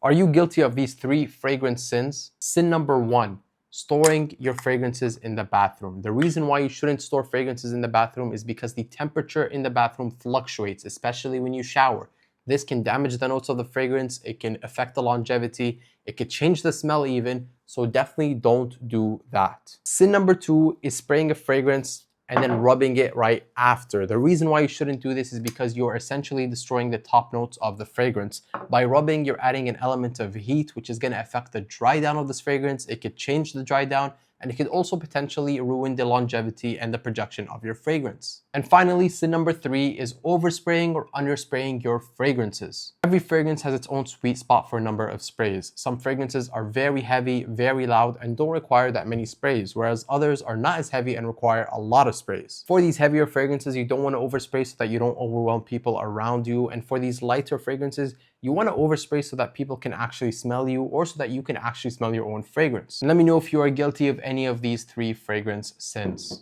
Are you guilty of these three fragrance sins? Sin number one, storing your fragrances in the bathroom. The reason why you shouldn't store fragrances in the bathroom is because the temperature in the bathroom fluctuates, especially when you shower. This can damage the notes of the fragrance, it can affect the longevity, it could change the smell even, so definitely don't do that. Sin number two is spraying a fragrance and then rubbing it right after. The reason why you shouldn't do this is because you're essentially destroying the top notes of the fragrance. By rubbing, you're adding an element of heat, which is going to affect the dry down of this fragrance. It could change the dry down, and it could also potentially ruin the longevity and the projection of your fragrance. And finally, sin number three is overspraying or underspraying your fragrances. Every fragrance has its own sweet spot for a number of sprays. Some fragrances are very heavy, very loud, and don't require that many sprays, whereas others are not as heavy and require a lot of sprays. For these heavier fragrances, you don't want to overspray so that you don't overwhelm people around you. And for these lighter fragrances, you want to overspray so that people can actually smell you, or so that you can actually smell your own fragrance. And let me know if you are guilty of any of these three fragrance sins.